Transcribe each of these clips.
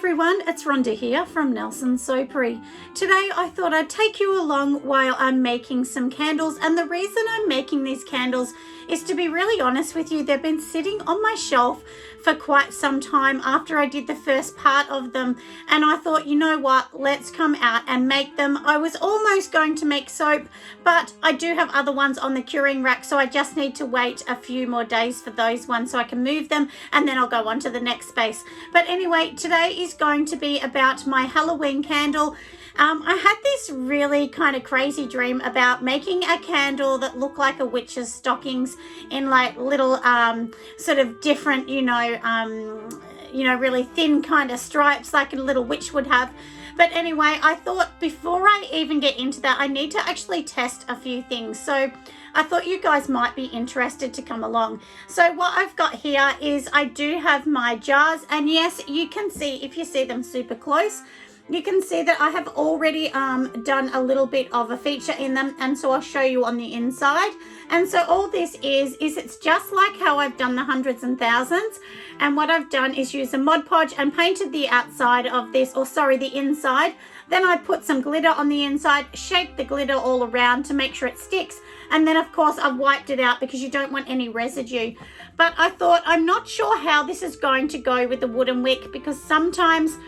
everyone, it's Rhonda here from Nelson Soapery. Today I thought I'd take you along while I'm making some candles, and the reason I'm making these candles is, to be really honest with you, they've been sitting on my shelf for quite some time after I did the first part of them, and I thought, you know what, let's come out and make them. I was almost going to make soap, but I do have other ones on the curing rack, so I just need to wait a few more days for those ones so I can move them, and then I'll go on to the next space. But anyway, today is going to be about my Halloween candle. I had this really kind of crazy dream about making a candle that looked like a witch's stockings in like little sort of different, really thin kind of stripes like a little witch would have. But anyway, I thought before I even get into that, I need to actually test a few things. So I thought you guys might be interested to come along. So what I've got here is I do have my jars, and yes, you can see, if you see them super close, you can see that I have already done a little bit of a feature in them, and so I'll show you on the inside. And so all this is it's just like how I've done the hundreds and thousands, and what I've done is use a Mod Podge and painted the outside of this, or sorry, the inside. Then I put some glitter on the inside, shake the glitter all around to make sure it sticks, and then of course I've wiped it out because you don't want any residue. But I thought, I'm not sure how this is going to go with the wooden wick, because sometimes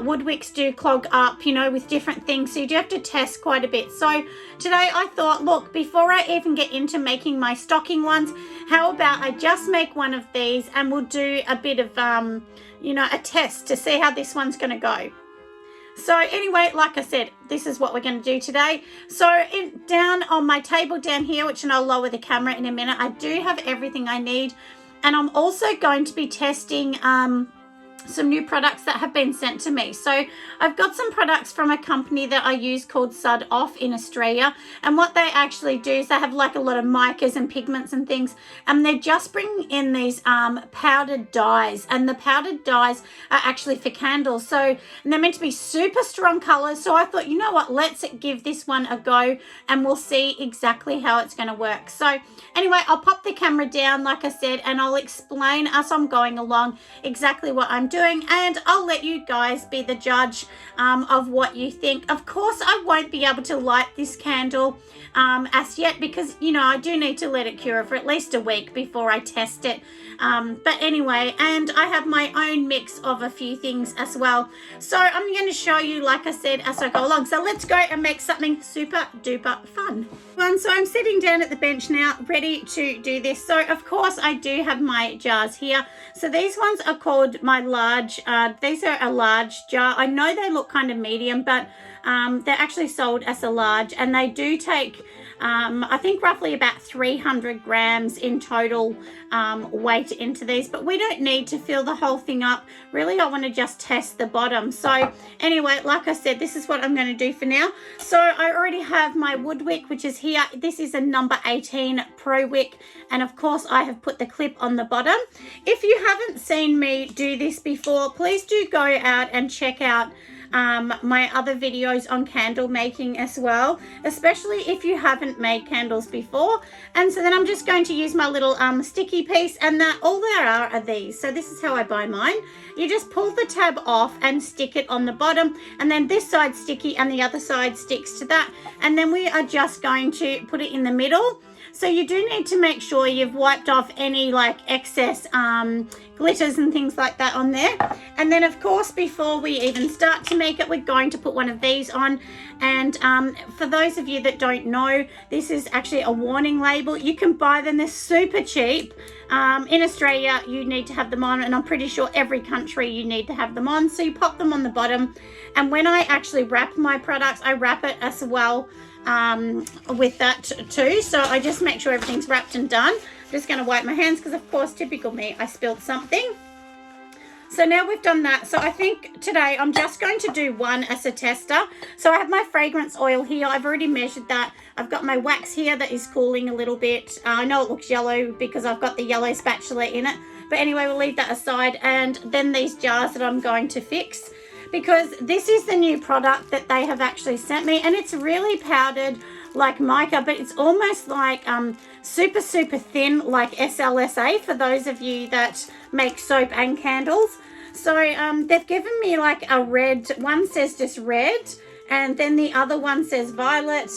wood wicks do clog up, with different things, so you do have to test quite a bit. So today I thought, look, before I even get into making my stocking ones, how about I just make one of these and we'll do a bit of a test to see how this one's going to go. So anyway, like I said, this is what we're going to do today. So down on my table down here, which, and I'll lower the camera in a minute, I do have everything I need, and I'm also going to be testing some new products that have been sent to me. So I've got some products from a company that I use called Sud Off in Australia, and what they actually do is they have like a lot of micas and pigments and things, and they're just bringing in these powdered dyes, and the powdered dyes are actually for candles. So, and they're meant to be super strong colors, so I thought, you know what, let's give this one a go and we'll see exactly how it's going to work. So anyway, I'll pop the camera down like I said, and I'll explain as I'm going along exactly what I'm doing, and I'll let you guys be the judge of what you think. Of course, I won't be able to light this candle as yet, because I do need to let it cure for at least a week before I test it. But anyway, and I have my own mix of a few things as well, so I'm going to show you, like I said, as I go along. So let's go and make something super duper fun. So I'm sitting down at the bench now, ready to do this. So of course I do have my jars here. So these ones are called my large. These are a large jar. I know they look kind of medium, but they're actually sold as a large, and they do take I think roughly about 300 grams in total weight into these, but we don't need to fill the whole thing up. Really, I want to just test the bottom. So anyway, like I said, this is what I'm going to do for now. So I already have my wood wick, which is here. This is a number 18 Pro Wick, and of course I have put the clip on the bottom. If you haven't seen me do this before, please do go out and check out my other videos on candle making as well, especially if you haven't made candles before. And so then I'm just going to use my little sticky piece, and that all there are these. So this is how I buy mine. You just pull the tab off and stick it on the bottom, and then this side sticky and the other side sticks to that, and then we are just going to put it in the middle. So you do need to make sure you've wiped off any like excess glitters and things like that on there. And then of course, before we even start to make it, we're going to put one of these on. And for those of you that don't know, this is actually a warning label. You can buy them, they're super cheap. In Australia, you need to have them on, and I'm pretty sure every country you need to have them on. So you pop them on the bottom, and when I actually wrap my products, I wrap it as well with that too. So I just make sure everything's wrapped and done. I'm just going to wipe my hands because, of course, typical me, I spilled something. So now we've done that. So I think today I'm just going to do one as a tester. So I have my fragrance oil here. I've already measured that. I've got my wax here that is cooling a little bit. I know it looks yellow because I've got the yellow spatula in it. But anyway, we'll leave that aside. And then these jars that I'm going to fix, because this is the new product that they have actually sent me, and it's really powdered like mica, but it's almost like super thin, like SLSA, for those of you that make soap and candles. So they've given me like a red, one says just red, and then the other one says violet,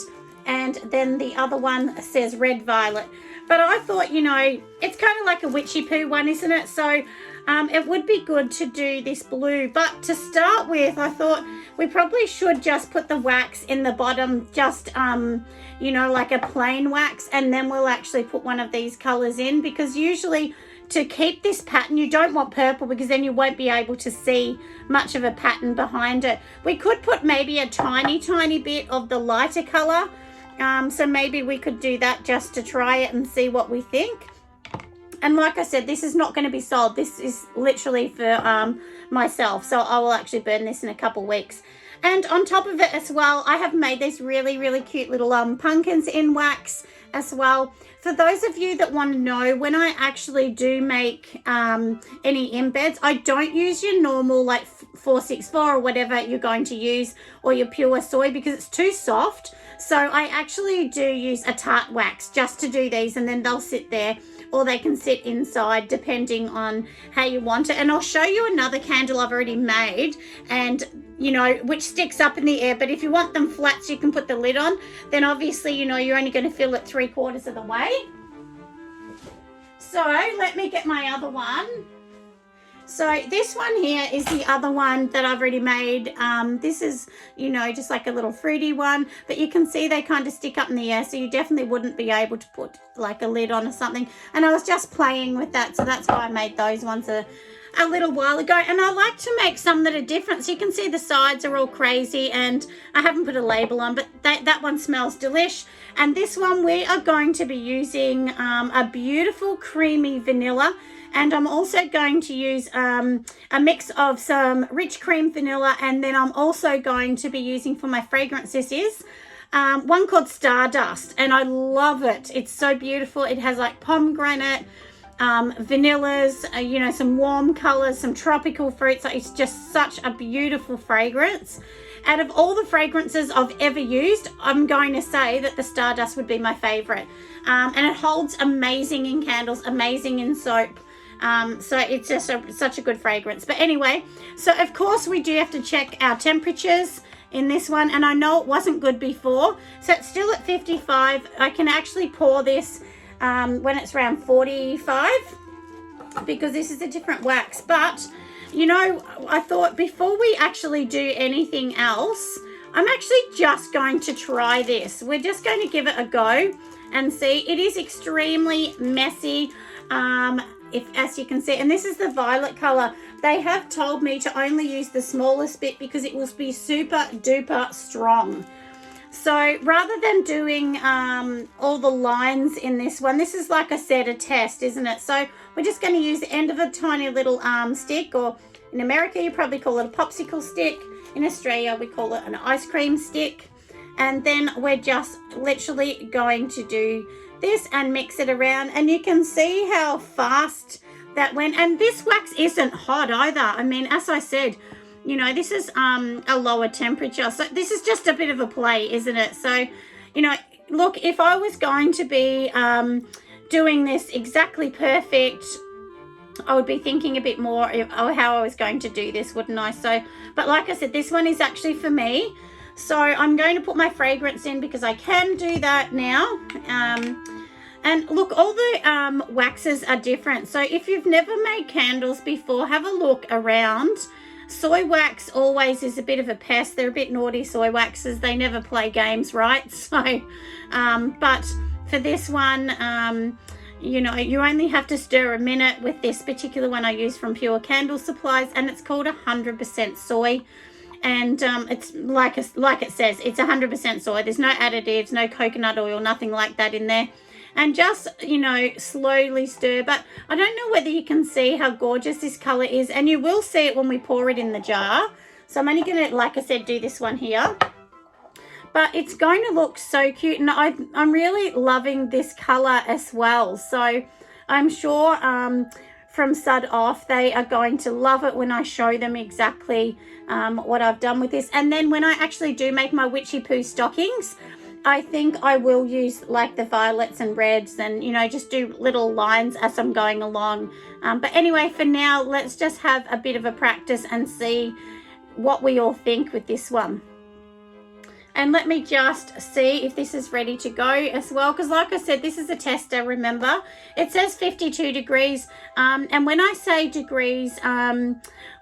and then the other one says red violet. But I thought, you know, it's kind of like a witchy poo one, isn't it? So it would be good to do this blue. But to start with, I thought we probably should just put the wax in the bottom, just, you know, like a plain wax, and then we'll actually put one of these colors in, because usually to keep this pattern, you don't want purple, because then you won't be able to see much of a pattern behind it. We could put maybe a tiny bit of the lighter color. So maybe we could do that just to try it and see what we think. And like I said, this is not going to be sold. This is literally for myself. So I will actually burn this in a couple weeks. And on top of it as well, I have made these really cute little pumpkins in wax as well. For those of you that want to know, when I actually do make any embeds, I don't use your normal like 464 or whatever you're going to use, or your pure soy, because it's too soft. So I actually do use a tart wax just to do these, and then they'll sit there, or they can sit inside depending on how you want it. And I'll show you another candle I've already made, and you know, which sticks up in the air. But if you want them flat so you can put the lid on, then obviously, you know, you're only going to fill it 3/4 of the way. So let me get my other one. So this one here is the other one that I've already made. This is, you know, just like a little fruity one, but you can see they kind of stick up in the air, so you definitely wouldn't be able to put like a lid on or something. And I was just playing with that, so that's why I made those ones a little while ago. And I like to make some that are different, so you can see the sides are all crazy, and I haven't put a label on, but that one smells delish. And this one we are going to be using a beautiful creamy vanilla. And I'm also going to use a mix of some rich cream vanilla, and then I'm also going to be using, for my fragrance, this is one called Stardust, and I love it. It's so beautiful. It has like pomegranate, vanillas, you know, some warm colors, some tropical fruits. It's just such a beautiful fragrance. Out of all the fragrances I've ever used, I'm going to say that the Stardust would be my favorite. And it holds amazing in candles, amazing in soap. So it's just such a good fragrance. But anyway, so of course we do have to check our temperatures in this one, and I know it wasn't good before, so it's still at 55. I can actually pour this when it's around 45, because this is a different wax. But you know, I thought before we actually do anything else, I'm actually just going to try this. We're just going to give it a go and see. It is extremely messy, as you can see, and this is the violet color. They have told me to only use the smallest bit because it will be super duper strong. So rather than doing all the lines in this one, this is, like I said, a test, isn't it? So we're just going to use the end of a tiny little stick, or in America you probably call it a popsicle stick. In Australia we call it an ice cream stick. And then we're just literally going to do this and mix it around, and you can see how fast that went. And this wax isn't hot either. I mean, as I said, you know, this is a lower temperature, so this is just a bit of a play, isn't it? So, you know, look, if I was going to be doing this exactly perfect, I would be thinking a bit more of how I was going to do this, wouldn't I? So, but like I said, this one is actually for me. So I'm going to put my fragrance in because I can do that now. And look, all the waxes are different. So if you've never made candles before, have a look around. Soy wax always is a bit of a pest. They're a bit naughty, soy waxes. They never play games, right? So, but for this one, you know, you only have to stir a minute with this particular one I use from Pure Candle Supplies, and it's called 100% soy. And it's like it says, it's 100% soy. There's no additives, no coconut oil, nothing like that in there. And just, you know, slowly stir. But I don't know whether you can see how gorgeous this color is, and you will see it when we pour it in the jar. So I'm only going to, like I said, do this one here. But it's going to look so cute, and I'm really loving this color as well. So I'm sure from Sud Off, they are going to love it when I show them exactly what I've done with this. And then when I actually do make my Witchy Poo stockings, I think I will use like the violets and reds and, you know, just do little lines as I'm going along. But anyway, for now, let's just have a bit of a practice and see what we all think with this one. And let me just see if this is ready to go as well, because like I said, this is a tester, remember. It says 52 degrees, and when I say degrees,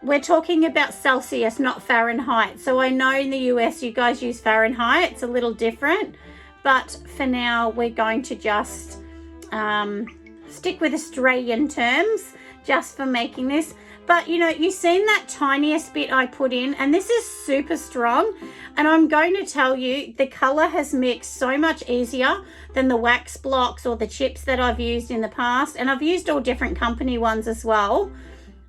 we're talking about Celsius, not Fahrenheit. So I know in the US you guys use Fahrenheit, it's a little different, but for now we're going to just stick with Australian terms just for making this. But you know, you've seen that tiniest bit I put in, and this is super strong, and I'm going to tell you the color has mixed so much easier than the wax blocks or the chips that I've used in the past, and I've used all different company ones as well.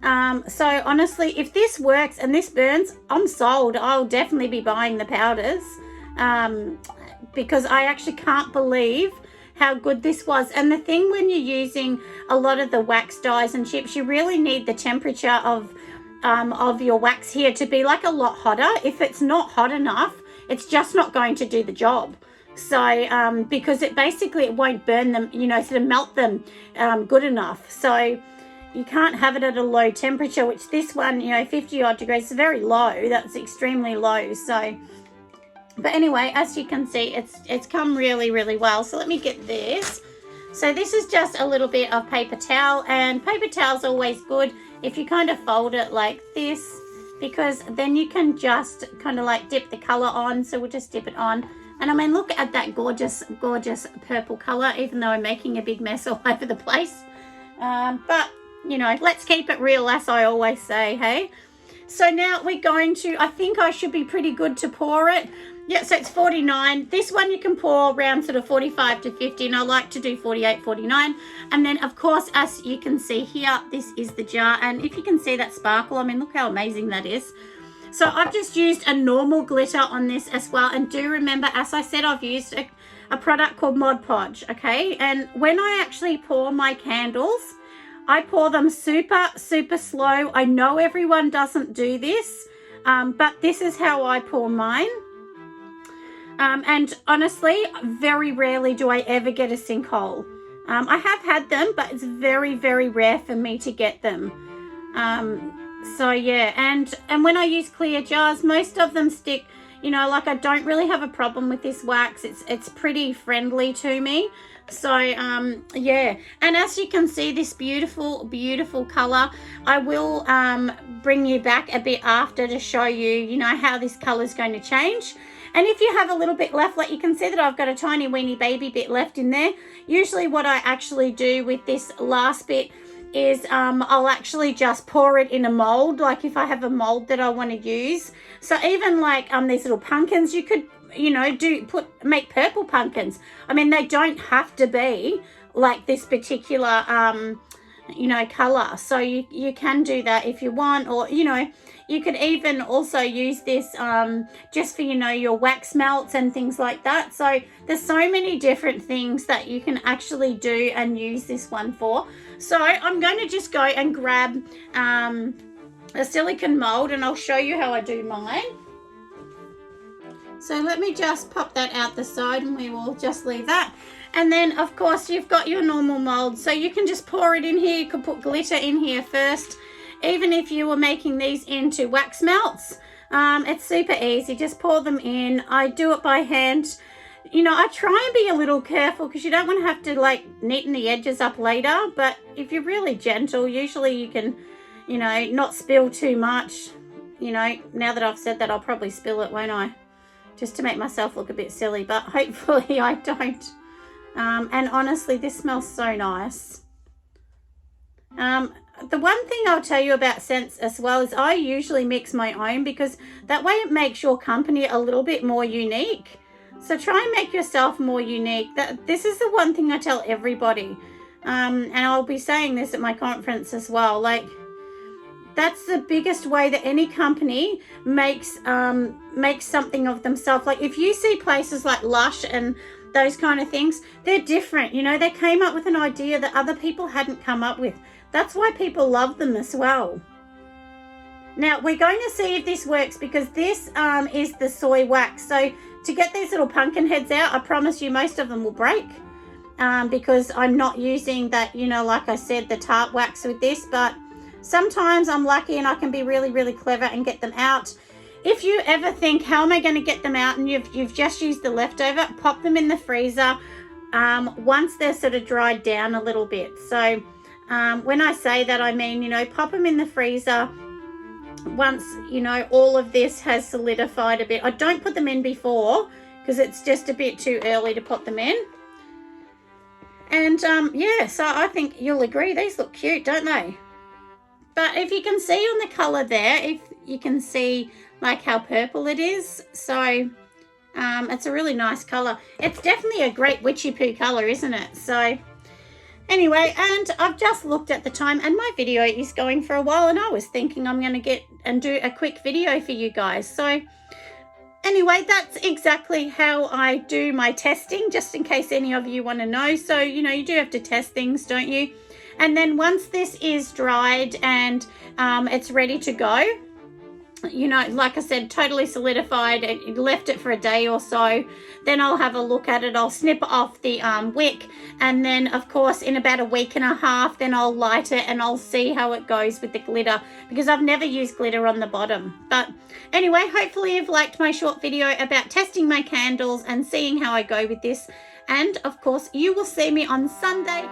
So honestly, if this works and this burns, I'm sold. I'll definitely be buying the powders, because I actually can't believe how good this was. And the thing, when you're using a lot of the wax dyes and chips, you really need the temperature of your wax here to be like a lot hotter. If it's not hot enough, it's just not going to do the job. So because it won't burn them, you know, sort of melt them good enough. So you can't have it at a low temperature, which this one, you know, 50 odd degrees is very low. That's extremely low. So but anyway, as you can see, it's come really, really well. So let me get this. So this is just a little bit of paper towel, and paper towel's always good if you kind of fold it like this, because then you can just kind of like dip the color on. So we'll just dip it on. And I mean, look at that gorgeous, gorgeous purple color, even though I'm making a big mess all over the place. But, you know, let's keep it real, as I always say, hey? So now we're going to, I think I should be pretty good to pour it. Yeah, so it's 49. This one you can pour around sort of 45 to 50, and I like to do 48, 49. And then, of course, as you can see here, this is the jar. And if you can see that sparkle, I mean, look how amazing that is. So I've just used a normal glitter on this as well. And do remember, as I said, I've used a product called Mod Podge, okay? And when I actually pour my candles, I pour them super, super slow. I know everyone doesn't do this, but this is how I pour mine. And honestly, very rarely do I ever get a sinkhole. I have had them, but it's very, very rare for me to get them. So yeah, and when I use clear jars, most of them stick. You know, like I don't really have a problem with this wax. It's pretty friendly to me. So yeah, and as you can see, this beautiful, beautiful color, I will bring you back a bit after to show you, you know, how this color is going to change. And if you have a little bit left, like you can see that I've got a tiny weeny baby bit left in there. Usually what I actually do with this last bit is I'll actually just pour it in a mold, like if I have a mold that I want to use. So even like these little pumpkins, you could, you know, make purple pumpkins. I mean, they don't have to be like this particular you know, color. So you can do that if you want, or you know, you could even also use this just for, you know, your wax melts and things like that. So there's so many different things that you can actually do and use this one for. So I'm going to just go and grab a silicone mold, and I'll show you how I do mine. So let me just pop that out the side, and we will just leave that. And then, of course, you've got your normal mold. So you can just pour it in here. You could put glitter in here first. Even if you were making these into wax melts, it's super easy. Just pour them in. I do it by hand. You know, I try and be a little careful because you don't want to have to, like, neaten the edges up later. But if you're really gentle, usually you can, you know, not spill too much. You know, now that I've said that, I'll probably spill it, won't I? Just to make myself look a bit silly, but hopefully I don't. And honestly, this smells so nice. The one thing I'll tell you about scents as well is I usually mix my own, because that way it makes your company a little bit more unique. So try and make yourself more unique. This is the one thing I tell everybody. And I'll be saying this at my conference as well. Like, that's the biggest way that any company makes something of themselves. Like if you see places like Lush and those kind of things, they're different. You know, they came up with an idea that other people hadn't come up with. That's why people love them as well. Now we're going to see if this works, because this is the soy wax. So to get these little pumpkin heads out, I promise you most of them will break because I'm not using that, you know, like I said, the tart wax with this, but sometimes I'm lucky and I can be really, really clever and get them out. If you ever think, how am I going to get them out, and you've just used the leftover, pop them in the freezer once they're sort of dried down a little bit. So when I say that, I mean, you know, pop them in the freezer once, you know, all of this has solidified a bit. I don't put them in before because it's just a bit too early to put them in. And yeah, so I think you'll agree, these look cute, don't they? But if you can see on the color there, if you can see like how purple it is, so it's a really nice color. It's definitely a great witchy poo color, isn't it? So anyway, and I've just looked at the time and my video is going for a while, and I was thinking I'm going to get and do a quick video for you guys. So anyway, that's exactly how I do my testing, just in case any of you want to know. So, you know, you do have to test things, don't you? And then once this is dried and it's ready to go, you know, like I said, totally solidified, I left it for a day or so, then I'll have a look at it. I'll snip off the wick, and then of course in about a week and a half, then I'll light it and I'll see how it goes with the glitter, because I've never used glitter on the bottom. But anyway, hopefully you've liked my short video about testing my candles and seeing how I go with this. And of course you will see me on Sunday